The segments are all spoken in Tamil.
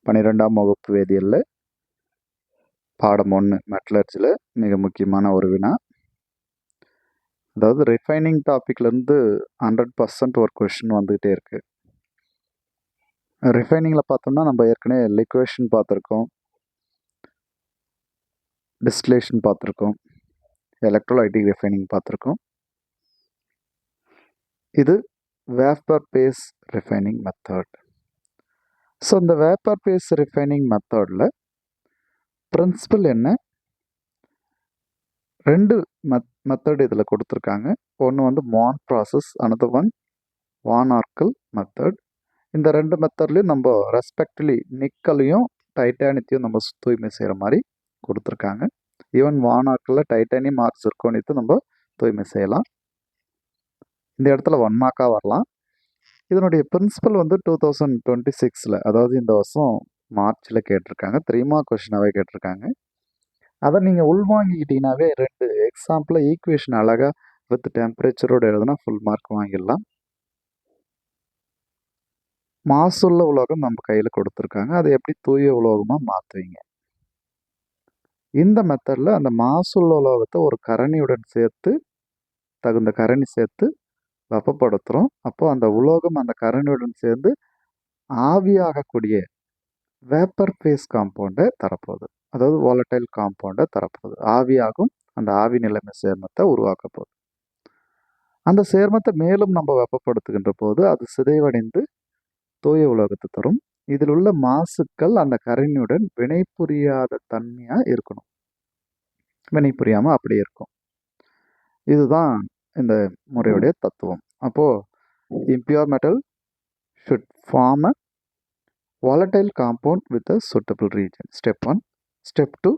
12ஆம் வகுப்பு வேதியியலில் பாடம் 1 மெட்டலர்ஜியில் மிக முக்கியமான ஒரு வினா. அதாவது ரிஃபைனிங் டாப்பிக்லேருந்து 100% ஒரு கொஷின் வந்துக்கிட்டே இருக்குது. ரிஃபைனிங்கில் பார்த்தோம்னா நம்ம ஏற்கனவே லிக்வேஷன் பார்த்துருக்கோம், டிஸ்டிலேஷன் பார்த்துருக்கோம், எலக்ட்ரோலைட்டிக் ரிஃபைனிங் பார்த்துருக்கோம். இது vapour phase refining method. So இந்த வேப்பர் பேஸ் ரிஃபைனிங் மெத்தடில் பிரின்சிபல் என்ன? ரெண்டு மெத்தட் இதில் கொடுத்துருக்காங்க. ஒன்று வந்து Mond process, another one van Arkel method. இந்த ரெண்டு மெத்தட்லையும் நம்ம ரெஸ்பெக்ட்லி நிக்கலையும் டைட்டானியத்தையும் நம்ம தூய்மை செய்கிற மாதிரி கொடுத்துருக்காங்க. ஈவன் வான் ஆர்க்கலில் டைட்டானியம் ஆர் சிர்கோனியத்தை நம்ம தூய்மை செய்யலாம். இந்த இடத்துல 1 மார்க்காக வரலாம். இதனுடைய பிரின்சிபல் வந்து 2026 அதாவது இந்த வருஷம் மார்ச்சில் கேட்டிருக்காங்க. 3 மார்க் கொஷினாகவே கேட்டிருக்காங்க. அதை நீங்கள் உள்வாங்கிக்கிட்டீங்கன்னாவே 2 எக்ஸாம்பிளில் ஈக்குவேஷன் அழகாக வித் டெம்பரேச்சரோடு எழுதுனா ஃபுல் மார்க் வாங்கிடலாம். மாசுள்ள உலோகம் நம்ம கையில் கொடுத்துருக்காங்க. அதை எப்படி தூய உலோகமாக மாற்றுவீங்க? இந்த மெத்தடில் அந்த மாசுள்ள உலோகத்தை ஒரு கரணியுடன் சேர்த்து, தகுந்த கரணி சேர்த்து வெப்பப்படுத்துகிறோம். அப்போது அந்த உலோகம் அந்த கரணியுடன் சேர்ந்து ஆவியாகக்கூடிய வேப்பர் ஃபேஸ் காம்பவுண்டை தரப்போகுது. அதாவது வாலடைல் காம்பவுண்டை தரப்போகுது. ஆவியாகும் அந்த ஆவி நிலைமை சேர்மத்தை உருவாக்க போகுது. அந்த சேர்மத்தை மேலும் நம்ம வெப்பப்படுத்துகின்ற போது அது சிதைவடைந்து தூய உலோகத்தை தரும். இதில் உள்ள மாசுக்கள் அந்த கரணியுடன் வினை புரியாத தன்மையாக இருக்கணும். வினை புரியாமல் அப்படியே இருக்கும். இதுதான் இந்த முறையுடைய தத்துவம். அப்போது impure metal should form a volatile compound with a suitable region. Step 1. Step 2.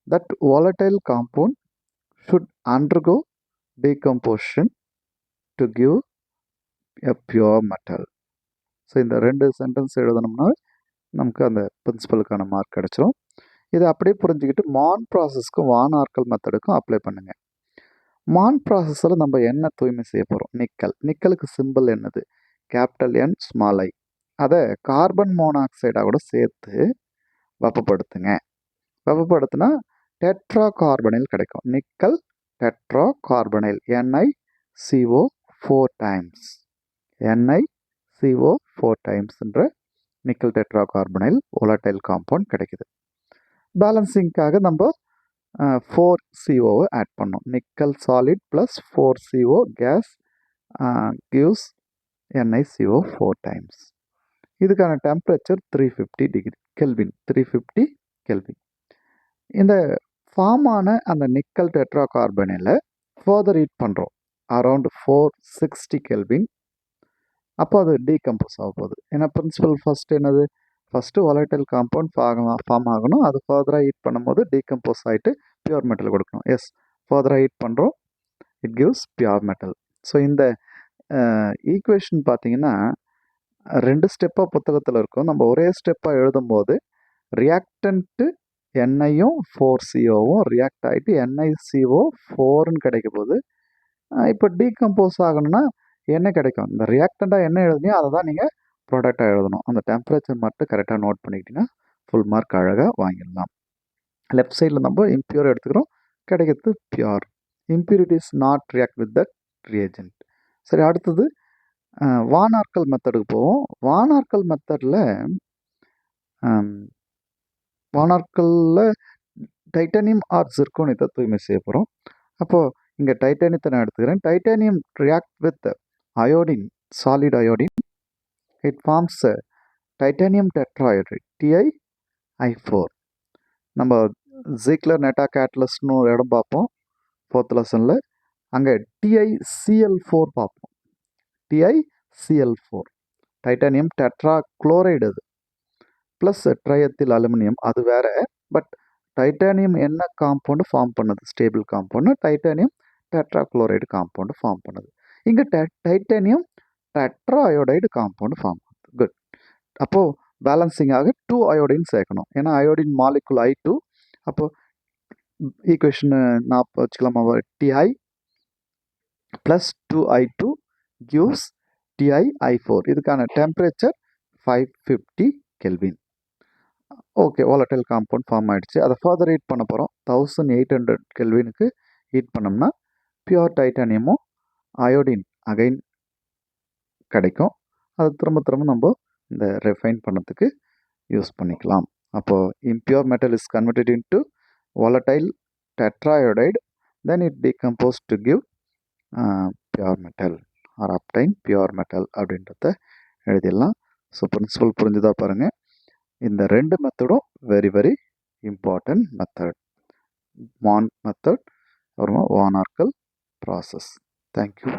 That volatile compound should undergo decomposition to give a pure metal. So இந்த 2 சென்டென்ஸ் எழுதணும்னா நமக்கு அந்த பிரின்சிபலுக்கான மார்க் கிடச்சிரும். இதை அப்படியே புரிஞ்சுக்கிட்டு மான் ப்ராசஸ்க்கும் வான் ஆர்க்கல் மெத்தடுக்கும் அப்ளை பண்ணுங்கள். மான் ப்ராசஸில் நம்ம என்ன தூய்மை செய்ய போகிறோம்? நிக்கலுக்கு சிம்பிள் என்னது? Capital N small I. அதை கார்பன் மோனாக்சைடாக கூட சேர்த்து வெப்பப்படுத்துங்க. வெப்பப்படுத்தினா டெட்ரா கார்பனைல் கிடைக்கும். Nickel tetra carbonyl NiCO 4 times. NiCO 4 டைம்ஸ்ன்ற nickel tetra carbonyl volatile compound கிடைக்குது. பேலன்சிங்காக நம்ம 4CO ஆட் பண்ணோம். Nickel solid plus 4CO gas gives NiCO 4 times. இதுக்கான டெம்பரேச்சர் 350 டிகிரி கெல்வின். 350 கெல்வின். இந்த ஃபார்ம் ஆன அந்த நிக்கல் டெட்ரா கார்பனைல ஃபர்தர் ஹீட் பண்ணுறோம் அரவுண்ட் 460 கெல்வின். அப்போ அது டீகம்போஸ் ஆக போகுது. ஏன்னா பிரின்சிபல் ஃபர்ஸ்ட் என்னது? ஃபஸ்ட்டு வாலடைல் காம்பவுண்ட் ஃபார்ம் ஆகணும். அது ஃபர்தராக ஹீட் பண்ணும்போது டீகம்போஸ் ஆகிட்டு பியூர் மெட்டல் கொடுக்கணும். எஸ், ஃபர்தராக ஹீட் பண்ணுறோம், it gives pure metal. So இந்த ஈக்குவேஷன் பார்த்தீங்கன்னா 2 ஸ்டெப்பாக புத்தகத்தில் இருக்கும். நம்ம ஒரே ஸ்டெப்பாக எழுதும்போது ரியாக்டன்ட்டு Niயும் 4COவும் ரியாக்ட் ஆகிட்டு NiCO 4ன்னு கிடைக்க போகுது. இப்போ டீகம்போஸ் ஆகணும்னா என்ன கிடைக்கும்? இந்த ரியாக்டண்ட்டாக என்ன எழுதுனியோ அதை தான் நீங்கள் ப்ராடக்டாக எழுதணும். அந்த டெம்பரேச்சர் மட்டும் கரெக்டாக நோட் பண்ணிக்கிட்டிங்கன்னா ஃபுல் மார்க் அழகாக வாங்கிடலாம். லெஃப்ட் சைடில் நம்ம இம்பியூர் எடுத்துக்கிறோம், கிடைக்கிறது pure. Impurities not react with that reagent. சரி, அடுத்தது வான் ஆர்க்கல் மெத்தடுக்கு போவோம். வான் ஆர்க்கல் மெத்தடில் டைட்டானியம் ஆர் சிர்கோனியத்தை தூய்மை செய்ய போகிறோம். அப்போது இங்கே டைட்டானியத்தை நான் எடுத்துக்கிறேன். Titanium react with iodine, solid iodine. It forms titanium tetrahydride TiI4. நம்ம ஜீக்லர் நெட்டா கேட்டலிஸ்ட்னு ஒரு இடம் பார்ப்போம் 4th லெசனில். அங்கே TiCl4 பார்ப்போம். TiCl4 titanium tetra chloride. அது ப்ளஸ் ட்ரைஎத்தில் அலுமினியம், அது வேறு. பட் டைட்டானியம் என்ன காம்பவுண்டு ஃபார்ம் பண்ணுது? Stable compound. Titanium tetra chloride compound form பண்ணுது. இங்கே titanium tetra iodide compound form பண்ணுது. குட். அப்போது பேலன்சிங்காக 2 அயோடின் சேர்க்கணும். ஏன்னா அயோடின் மாலிகுல் I2. அப்போது ஈக்குவேஷனு நான் வச்சுக்கலாமா? Ti plus 2I2 gives TiI4. இதுக்கான temperature 550 kelvin. Okay, volatile compound form ஆயிடுச்சு. அதை ஃபர்தர் ஹீட் பண்ண போகிறோம். 1800 கெல்வினுக்கு ஹீட் பண்ணோம்னா பியூர் டைட்டானியமும் அயோடின் அகைன் கிடைக்கும். அது திரும்ப திரும்ப நம்ம இந்த ரெஃபைன் பண்ணதுக்கு யூஸ் பண்ணிக்கலாம். அப்போது impure metal is converted into volatile tetraiodide, then it decomposed to give pure metal or obtain pure metal அப்படின்றத எழுதிடலாம். ஸோ பிரின்சிபல் புரிஞ்சுதா பாருங்கள். இந்த ரெண்டு மெத்தடும் வெரி வெரி இம்பார்ட்டன்ட் மெத்தட். வான் மெத்தட், அப்புறமா வான் ஆர்கல் ப்ராசஸ். தேங்க்யூ.